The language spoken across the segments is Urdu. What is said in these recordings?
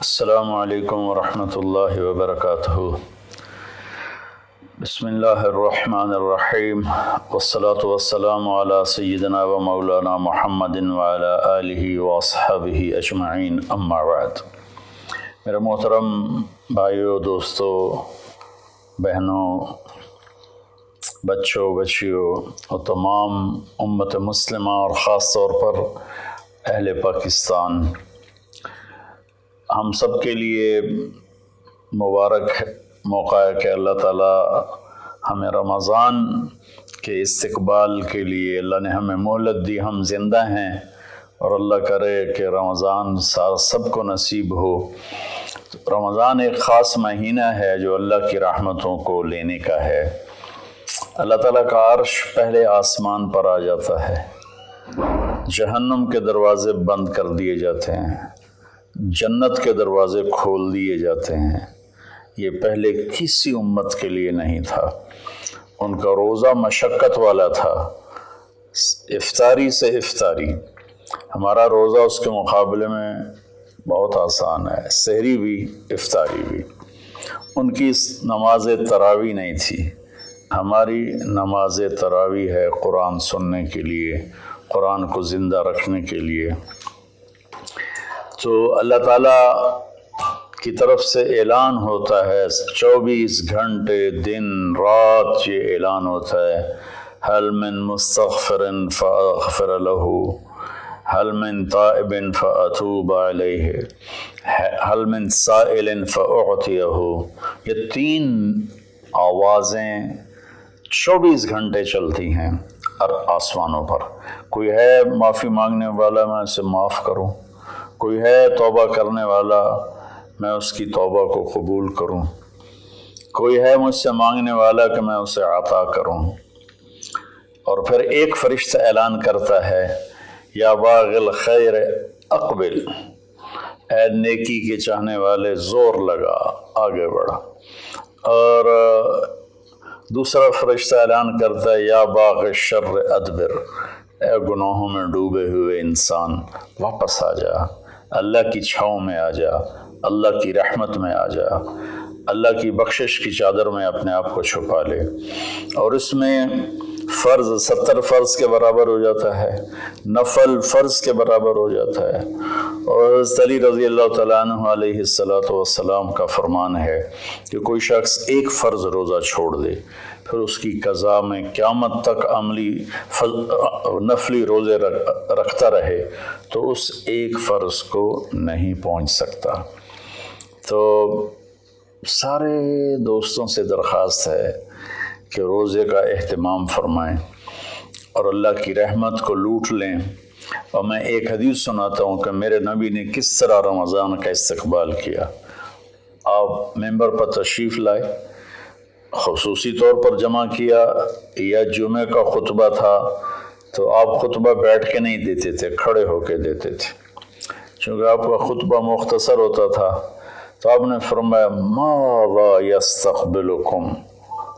السلام علیکم ورحمۃ اللہ وبرکاتہ۔ بسم اللہ الرحمن الرحیم، والصلاة والسلام علی سیدنا و مولانا محمد وعلی آلہ واصحابہ اجمعین، اما بعد۔ میرے محترم بھائیوں، دوستوں، بہنوں، بچوں، بچیوں اور تمام امت مسلمہ اور خاص طور پر اہل پاکستان، ہم سب کے لیے مبارک موقع ہے کہ اللہ تعالیٰ ہمیں رمضان کے استقبال کے لیے اللہ نے ہمیں مہلت دی، ہم زندہ ہیں، اور اللہ کرے کہ رمضان سب کو نصیب ہو۔ رمضان ایک خاص مہینہ ہے جو اللہ کی رحمتوں کو لینے کا ہے۔ اللہ تعالیٰ کا عرش پہلے آسمان پر آ جاتا ہے، جہنم کے دروازے بند کر دیے جاتے ہیں، جنت کے دروازے کھول دیے جاتے ہیں۔ یہ پہلے کسی امت کے لیے نہیں تھا۔ ان کا روزہ مشقت والا تھا، افطاری سے افطاری۔ ہمارا روزہ اس کے مقابلے میں بہت آسان ہے، سحری بھی افطاری بھی۔ ان کی نماز تراویح نہیں تھی، ہماری نماز تراویح ہے قرآن سننے کے لیے، قرآن کو زندہ رکھنے کے لیے۔ تو اللہ تعالیٰ کی طرف سے اعلان ہوتا ہے، 24 گھنٹے دن رات یہ اعلان ہوتا ہے، حل من مستغفر فاغفر له، حل من تائب فاتوب علیہ، حل من سائل فاعطیہ۔ یہ 3 آوازیں 24 گھنٹے چلتی ہیں آسمانوں پر۔ کوئی ہے معافی مانگنے والا، میں اسے معاف کروں، کوئی ہے توبہ کرنے والا، میں اس کی توبہ کو قبول کروں، کوئی ہے مجھ سے مانگنے والا کہ میں اسے عطا کروں۔ اور پھر ایک فرشتہ اعلان کرتا ہے، یا باغ الخیر اقبل، اے نیکی کے چاہنے والے زور لگا، آگے بڑھا۔ اور دوسرا فرشتہ اعلان کرتا ہے، یا باغ الشر ادبر، اے گناہوں میں ڈوبے ہوئے انسان واپس آ جا، اللہ کی چھاؤں میں آ جا، اللہ کی رحمت میں آ جا، اللہ کی بخشش کی چادر میں اپنے آپ کو چھپا لے۔ اور اس میں فرض 70 فرض کے برابر ہو جاتا ہے، نفل فرض کے برابر ہو جاتا ہے۔ اور حضرت علی رضی اللہ تعالیٰ عنہ علیہ السلام کا فرمان ہے کہ کوئی شخص ایک فرض روزہ چھوڑ دے، پھر اس کی قضا میں قیامت تک عملی نفلی روزے رکھتا رہے تو اس ایک فرض کو نہیں پہنچ سکتا۔ تو سارے دوستوں سے درخواست ہے کہ روزے کا اہتمام فرمائیں اور اللہ کی رحمت کو لوٹ لیں۔ اور میں ایک حدیث سناتا ہوں کہ میرے نبی نے کس طرح رمضان کا استقبال کیا۔ آپ ممبر پر تشریف لائے، خصوصی طور پر جمع کیا، یا جمعہ کا خطبہ تھا تو آپ خطبہ بیٹھ کے نہیں دیتے تھے، کھڑے ہو کے دیتے تھے، چونکہ آپ کا خطبہ مختصر ہوتا تھا۔ تو آپ نے فرمایا، ماذا یستقبلکم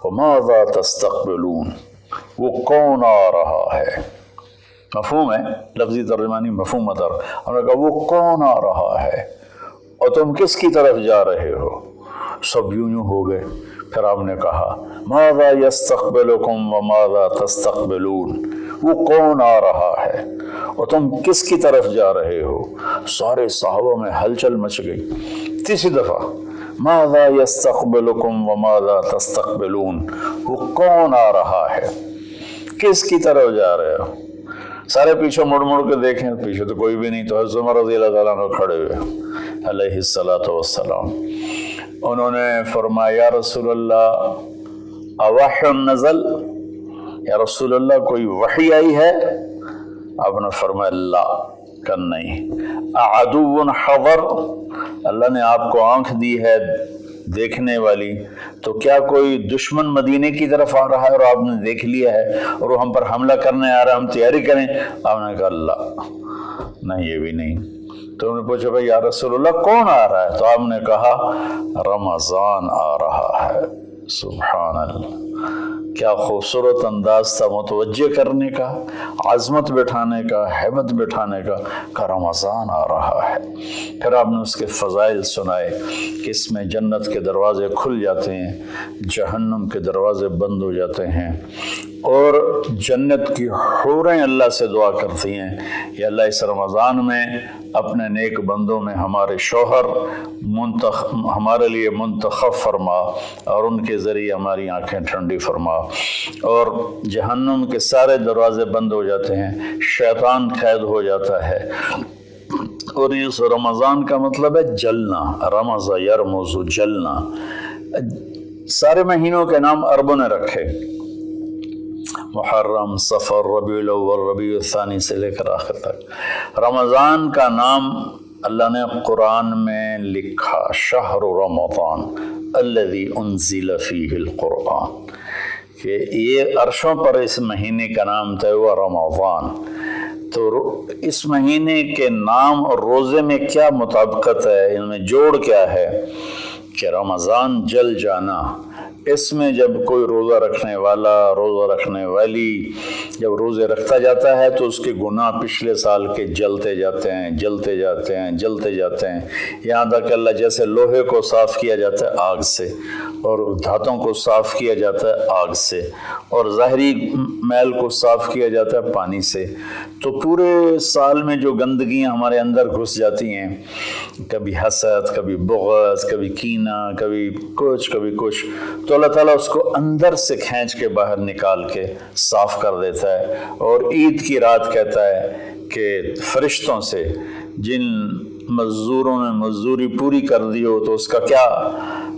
وماذا تستقبلون، وہ کون آ رہا ہے؟ مفہوم ہے، لفظی ترجمانی مفہوم مدر۔ ہم نے کہا وہ کون آ رہا ہے اور تم کس کی طرف جا رہے ہو؟ سب یوں ہو گئے۔ پھر آپ نے کہا، ماذا یستقبلکم وماذا تستقبلون، وہ کون آ رہا ہے اور تم کس کی طرف جا رہے ہو؟ سارے صحابہ میں ہلچل مچ گئی۔ تیسری دفعہ، ماذا یستقبلکم وماذا تستقبلون، وہ کون آ رہا ہے، کس کی طرف جا رہے ہو؟ سارے پیچھے مڑ مڑ کے دیکھیں، پیچھے تو کوئی بھی نہیں۔ تو حضرت عمر رضی اللہ تعالیٰ عنہ کھڑے ہوئے علیہ السلام، انہوں نے فرمایا، یا رسول اللہ اوحی نزل، یا رسول اللہ کوئی وحی آئی ہے؟ آپ نے فرمایا، لا، کہ نہیں۔ اعدو حضر، اللہ نے آپ کو آنکھ دی ہے دیکھنے والی، تو کیا کوئی دشمن مدینے کی طرف آ رہا ہے اور آپ نے دیکھ لیا ہے اور وہ ہم پر حملہ کرنے آ رہا ہے، ہم تیاری کریں؟ آپ نے کہا، اللہ، نہیں، یہ بھی نہیں۔ تو انہوں نے پوچھا، بھائی یا رسول اللہ کون آ رہا ہے؟ تو آپ نے کہا، رمضان آ رہا ہے۔ سبحان اللہ، کیا خوبصورت انداز تھا متوجہ کرنے کا، عظمت بٹھانے کا، ہیبت بٹھانے کا رمضان آ رہا ہے۔ پھر آپ نے اس کے فضائل سنائے کہ اس میں جنت کے دروازے کھل جاتے ہیں، جہنم کے دروازے بند ہو جاتے ہیں، اور جنت کی حوریں اللہ سے دعا کرتی ہیں یا اللہ اس رمضان میں اپنے نیک بندوں میں ہمارے شوہر ہمارے لیے منتخب فرما اور ان کے ذریعے ہماری آنکھیں ٹھنڈی فرما، اور جہنم کے سارے دروازے بند ہو جاتے ہیں، شیطان قید ہو جاتا ہے۔ اور اس رمضان کا مطلب ہے جلنا، رمض یرمز، جلنا۔ سارے مہینوں کے نام عربوں نے رکھے، محرم، صفر، ربیع الاول، ربیع الثانی سے لے کر آخر تک۔ رمضان کا نام اللہ نے قرآن میں لکھا، شہر رمضان الذی انزل فیہ القرآن، کہ یہ عرشوں پر اس مہینے کا نام طے ہوا رمضان۔ تو اس مہینے کے نام اور روزے میں کیا مطابقت ہے، ان میں جوڑ کیا ہے کہ رمضان جل جانا۔ اس میں جب کوئی روزہ رکھنے والا، روزہ رکھنے والی جب روزے رکھتا جاتا ہے تو اس کے گناہ پچھلے سال کے جلتے جاتے ہیں، جلتے جاتے ہیں، جلتے جاتے ہیں، یہاں تک کہ اللہ جیسے لوہے کو صاف کیا جاتا ہے آگ سے، اور دھاتوں کو صاف کیا جاتا ہے آگ سے، اور ظاہری میل کو صاف کیا جاتا ہے پانی سے، تو پورے سال میں جو گندگیاں ہمارے اندر گھس جاتی ہیں، کبھی حسد، کبھی بغض، کبھی کینہ، کبھی کچھ، تو اللہ تعالیٰ اس کو اندر سے کھینچ کے باہر نکال کے صاف کر دیتا ہے۔ اور عید کی رات کہتا ہے کہ فرشتوں سے جن مزدوروں نے مزدوری پوری کر دی ہو تو اس کا کیا،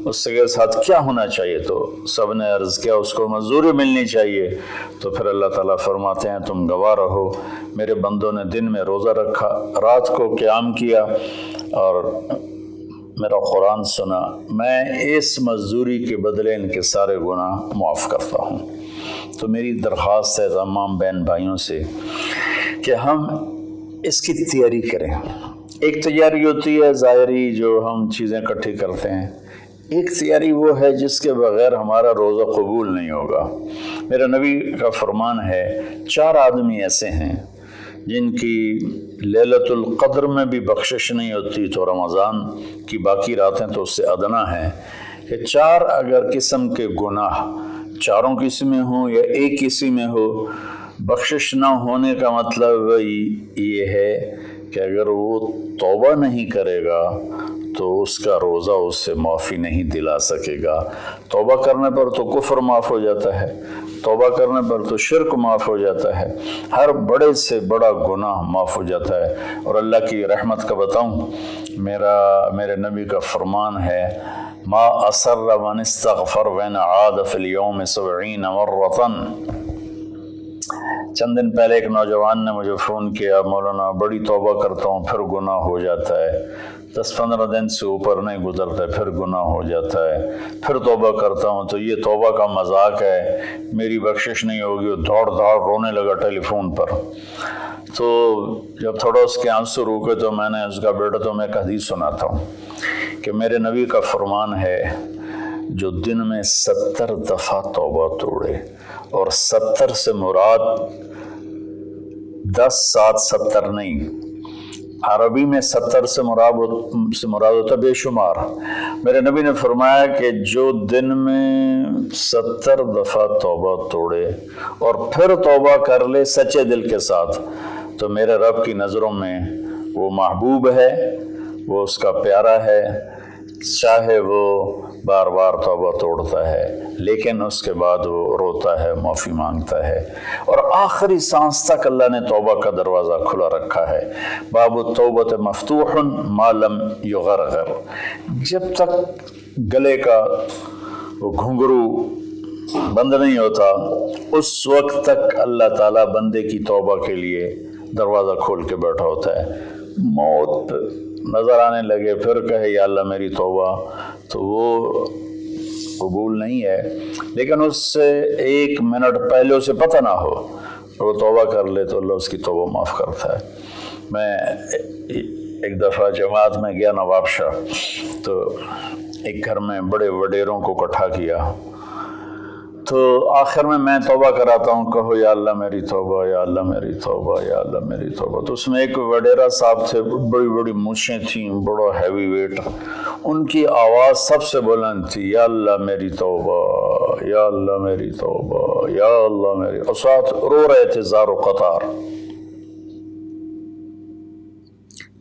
اس کے ساتھ کیا ہونا چاہیے، تو سب نے عرض کیا اس کو مزدوری ملنی چاہیے۔ تو پھر اللہ تعالیٰ فرماتے ہیں تم گواہ رہو، میرے بندوں نے دن میں روزہ رکھا، رات کو قیام کیا اور میرا قرآن سنا، میں اس مزدوری کے بدلے ان کے سارے گناہ معاف کرتا ہوں۔ تو میری درخواست ہے تمام بہن بھائیوں سے کہ ہم اس کی تیاری کریں۔ ایک تیاری ہوتی ہے ظاہری جو ہم چیزیں اکٹھی کرتے ہیں، ایک تیاری وہ ہے جس کے بغیر ہمارا روزہ قبول نہیں ہوگا۔ میرے نبی کا فرمان ہے 4 آدمی ایسے ہیں جن کی لیلۃ القدر میں بھی بخشش نہیں ہوتی تو رمضان کی باقی راتیں تو اس سے ادنا ہیں، کہ 4 اگر قسم کے گناہ، چاروں قسم میں ہوں یا ایک قسم میں ہو، بخشش نہ ہونے کا مطلب یہ ہے کہ اگر وہ توبہ نہیں کرے گا تو اس کا روزہ اس سے معافی نہیں دلا سکے گا۔ توبہ کرنے پر تو کفر معاف ہو جاتا ہے، توبہ کرنے پر تو شرک معاف ہو جاتا ہے، ہر بڑے سے بڑا گناہ معاف ہو جاتا ہے۔ اور اللہ کی رحمت کا بتاؤں، میرے نبی کا فرمان ہے ما اصر من استغفر وین عاد فی اليوم 70 مرۃ۔ چند دن پہلے ایک نوجوان نے مجھے فون کیا، مولانا بڑی توبہ کرتا ہوں پھر گناہ ہو جاتا ہے، 10-15 دن سے اوپر نہیں گزرتا ہے پھر گناہ ہو جاتا ہے، پھر توبہ کرتا ہوں تو یہ توبہ کا مذاق ہے، میری بخشش نہیں ہوگی۔ وہ دوڑ رونے لگا ٹیلی فون پر۔ تو جب تھوڑا اس کے آنسو روکے تو میں نے اس کا بیٹا تو میں ایک حدیث سناتا ہوں کہ میرے نبی کا فرمان ہے جو دن میں 70 دفعہ توبہ توڑے، اور 70 سے مراد 10 7 70 نہیں، عربی میں 70 سے مراد ہوتا بے شمار۔ میرے نبی نے فرمایا کہ جو دن میں 70 دفعہ توبہ توڑے اور پھر توبہ کر لے سچے دل کے ساتھ، تو میرے رب کی نظروں میں وہ محبوب ہے، وہ اس کا پیارا ہے، چاہے وہ بار بار توبہ توڑتا ہے لیکن اس کے بعد وہ روتا ہے، معافی مانگتا ہے، اور آخری سانس تک اللہ نے توبہ کا دروازہ کھلا رکھا ہے۔ باب التوبۃ مفتوح ما لم یغرغر، جب تک گلے کا وہ گھنگرو بند نہیں ہوتا اس وقت تک اللہ تعالیٰ بندے کی توبہ کے لیے دروازہ کھول کے بیٹھا ہوتا ہے۔ موت نظر آنے لگے پھر کہے یا اللہ میری توبہ، تو وہ قبول نہیں ہے، لیکن اس سے 1 منٹ پہلے اسے پتہ نہ ہو وہ توبہ کر لے تو اللہ اس کی توبہ معاف کرتا ہے۔ میں ایک دفعہ جماعت میں گیا نواب شاہ، تو ایک گھر میں بڑے وڈیروں کو اکٹھا کیا، تو آخر میں توبہ کراتا ہوں، کہو یا اللہ میری توبہ، یا اللہ میری توبہ، یا اللہ میری توبہ۔ تو اس میں ایک وڈیرا صاحب تھے، بڑی بڑی مونچھیں تھیں، بڑا ہیوی ویٹ، ان کی آواز سب سے بلند تھی، یا اللہ میری توبہ، یا اللہ میری توبہ، یا اللہ میری، اور ساتھ رو رہے تھے زار و قطار۔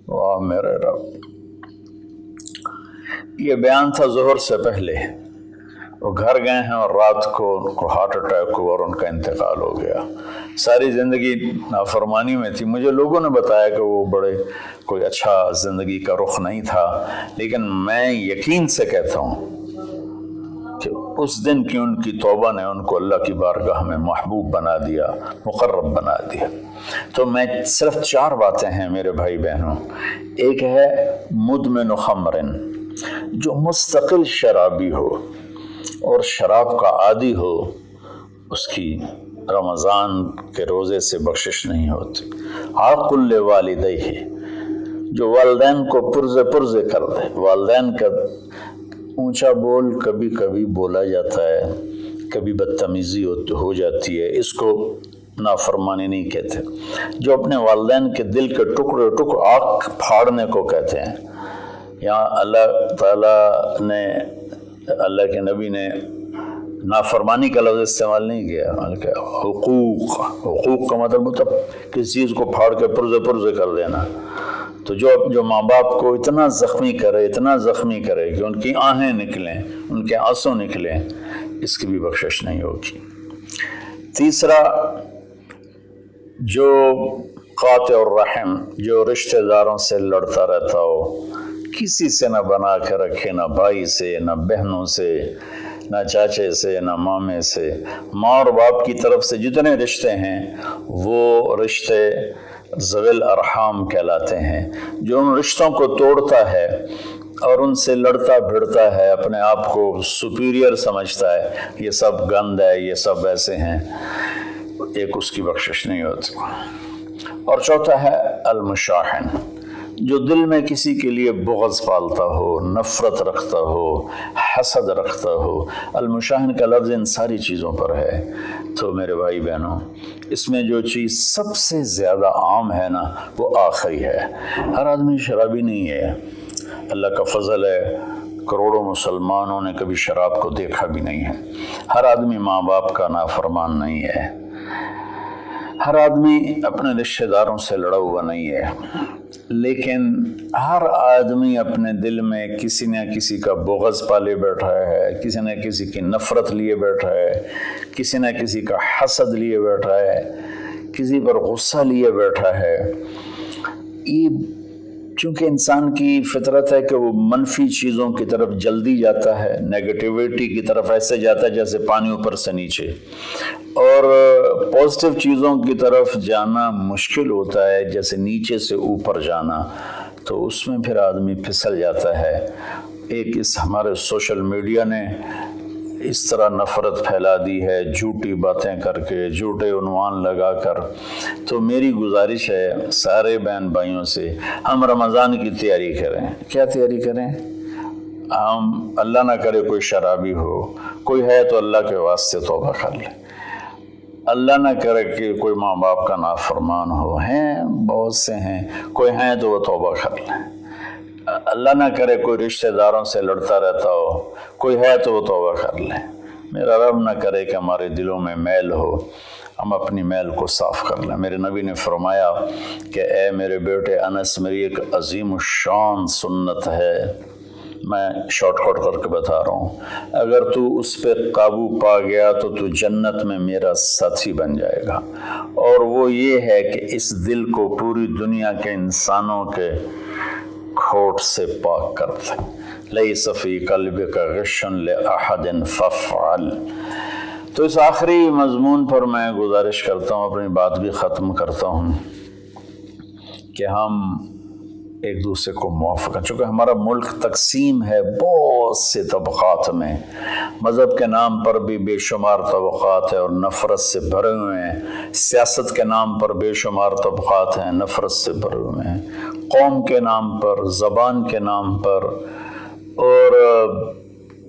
واہ میرے رب! یہ بیان تھا ظہر سے پہلے۔ وہ گھر گئے ہیں اور رات کو ان کو ہارٹ اٹیک ہوا اور ان کا انتقال ہو گیا۔ ساری زندگی نافرمانی میں تھی۔ مجھے لوگوں نے بتایا کہ وہ بڑے کوئی اچھا زندگی کا رخ نہیں تھا، لیکن میں یقین سے کہتا ہوں کہ اس دن کی ان کی توبہ نے ان کو اللہ کی بارگاہ میں محبوب بنا دیا، مقرب بنا دیا۔ تو میں صرف 4 باتیں ہیں میرے بھائی بہنوں۔ ایک ہے مدمن خمرن، جو مستقل شرابی ہو اور شراب کا عادی ہو، اس کی رمضان کے روزے سے بخشش نہیں ہوتی۔ عاق لوالدیہ، جو والدین کو پرزے کر دے۔ والدین کا اونچا بول کبھی کبھی بولا جاتا ہے، کبھی بدتمیزی ہو جاتی ہے، اس کو نافرمانی نہیں کہتے۔ جو اپنے والدین کے دل کے ٹکڑے آنکھ پھاڑنے کو کہتے ہیں۔ یہاں اللہ تعالیٰ نے، اللہ کے نبی نے نافرمانی کا لفظ استعمال نہیں کیا، بلکہ حقوق کا مطلب کسی چیز کو پھاڑ کے پرزے کر دینا۔ تو جو ماں باپ کو اتنا زخمی کرے کہ ان کی آہیں نکلیں، ان کے آنسو نکلیں، اس کی بھی بخشش نہیں ہوگی۔ تیسرا، جو قاطع الرحم، جو رشتہ داروں سے لڑتا رہتا ہو، کسی سے نہ بنا کے رکھے، نہ بھائی سے، نہ بہنوں سے، نہ چاچے سے، نہ مامے سے۔ ماں اور باپ کی طرف سے جتنے رشتے ہیں وہ رشتے ذوی الارحام کہلاتے ہیں۔ جو ان رشتوں کو توڑتا ہے اور ان سے لڑتا بھڑتا ہے، اپنے آپ کو سپیریئر سمجھتا ہے، یہ سب گند ہے، یہ سب ایسے ہیں، ایک اس کی بخشش نہیں ہوتی۔ اور چوتھا ہے المشاحن، جو دل میں کسی کے لیے بغض پالتا ہو، نفرت رکھتا ہو، حسد رکھتا ہو۔ المشاحن کا لفظ ان ساری چیزوں پر ہے۔ تو میرے بھائی بہنوں، اس میں جو چیز سب سے زیادہ عام ہے نا، وہ آخری ہے۔ ہر آدمی شرابی نہیں ہے، اللہ کا فضل ہے، کروڑوں مسلمانوں نے کبھی شراب کو دیکھا بھی نہیں ہے۔ ہر آدمی ماں باپ کا نافرمان نہیں ہے، ہر آدمی اپنے رشتہ داروں سے لڑا ہوا نہیں ہے، لیکن ہر آدمی اپنے دل میں کسی نہ کسی کا بغض پالے بیٹھا ہے، کسی نہ کسی کی نفرت لیے بیٹھا ہے، کسی نہ کسی کا حسد لیے بیٹھا ہے، کسی پر غصہ لیے بیٹھا ہے۔ یہ چونکہ انسان کی فطرت ہے کہ وہ منفی چیزوں کی طرف جلدی جاتا ہے، نیگیٹیویٹی کی طرف ایسے جاتا ہے جیسے پانی اوپر سے نیچے، اور پازیٹیو چیزوں کی طرف جانا مشکل ہوتا ہے جیسے نیچے سے اوپر جانا۔ تو اس میں پھر آدمی پھسل جاتا ہے۔ ایک اس ہمارے سوشل میڈیا نے اس طرح نفرت پھیلا دی ہے، جھوٹی باتیں کر کے، جھوٹے عنوان لگا کر۔ تو میری گزارش ہے سارے بہن بھائیوں سے، ہم رمضان کی تیاری کریں۔ کیا تیاری کریں؟ ہم اللہ نہ کرے کوئی شرابی ہو، کوئی ہے تو اللہ کے واسطے توبہ کر لے۔ اللہ نہ کرے کہ کوئی ماں باپ کا نافرمان ہو، ہیں بہت سے ہیں، کوئی ہیں تو وہ توبہ کر لیں۔ اللہ نہ کرے کوئی رشتہ داروں سے لڑتا رہتا ہو، کوئی ہے تو وہ توبہ کر لیں۔ میرا رب نہ کرے کہ ہمارے دلوں میں میل ہو، ہم اپنی میل کو صاف کر لیں۔ میرے نبی نے فرمایا کہ اے میرے بیٹے انس، میری ایک عظیم الشان سنت ہے، میں شارٹ کٹ کر کے بتا رہا ہوں، اگر تو اس پہ قابو پا گیا تو جنت میں میرا ساتھی بن جائے گا۔ اور وہ یہ ہے کہ اس دل کو پوری دنیا کے انسانوں کے کھوٹ سے پاک کر دے۔ لیس فی قلبک غش لأحد فافعل۔ تو اس آخری مضمون پر میں گزارش کرتا ہوں، اپنی بات بھی ختم کرتا ہوں، کہ ہم ایک دوسرے کو معاف کریں۔ چونکہ ہمارا ملک تقسیم ہے بہت سے طبقات میں، مذہب کے نام پر بھی بے شمار طبقات ہیں اور نفرت سے بھرے ہوئے ہیں، سیاست کے نام پر بے شمار طبقات ہیں، نفرت سے بھرے ہوئے ہیں، قوم کے نام پر، زبان کے نام پر، اور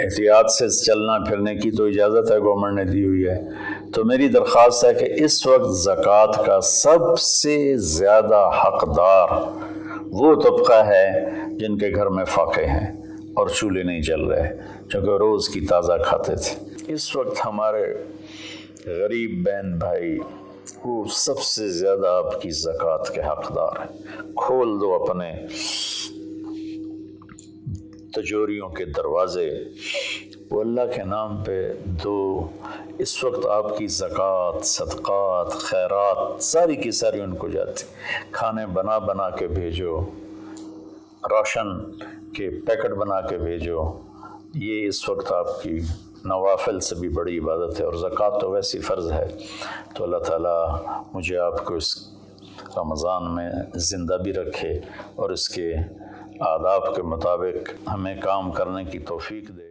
احتیاط سے چلنا پھرنے کی تو اجازت ہے، گورنمنٹ نے دی ہوئی ہے۔ تو میری درخواست ہے کہ اس وقت زکوٰۃ کا سب سے زیادہ حقدار وہ طبقہ ہے جن کے گھر میں فاقے ہیں اور چولہے نہیں جل رہے، چونکہ روز کی تازہ کھاتے تھے۔ اس وقت ہمارے غریب بہن بھائی وہ سب سے زیادہ آپ کی زکوٰۃ کے حقدار ہیں۔ کھول دو اپنے تجوریوں کے دروازے، وہ اللہ کے نام پہ دو۔ اس وقت آپ کی زکوٰۃ، صدقات، خیرات ساری کی ساری ان کو جاتی، کھانے بنا بنا کے بھیجو، راشن کے پیکٹ بنا کے بھیجو۔ یہ اس وقت آپ کی نوافل سے بھی بڑی عبادت ہے، اور زکوٰۃ تو ویسی فرض ہے۔ تو اللہ تعالیٰ مجھے آپ کو اس رمضان میں زندہ بھی رکھے اور اس کے آداب کے مطابق ہمیں کام کرنے کی توفیق دے۔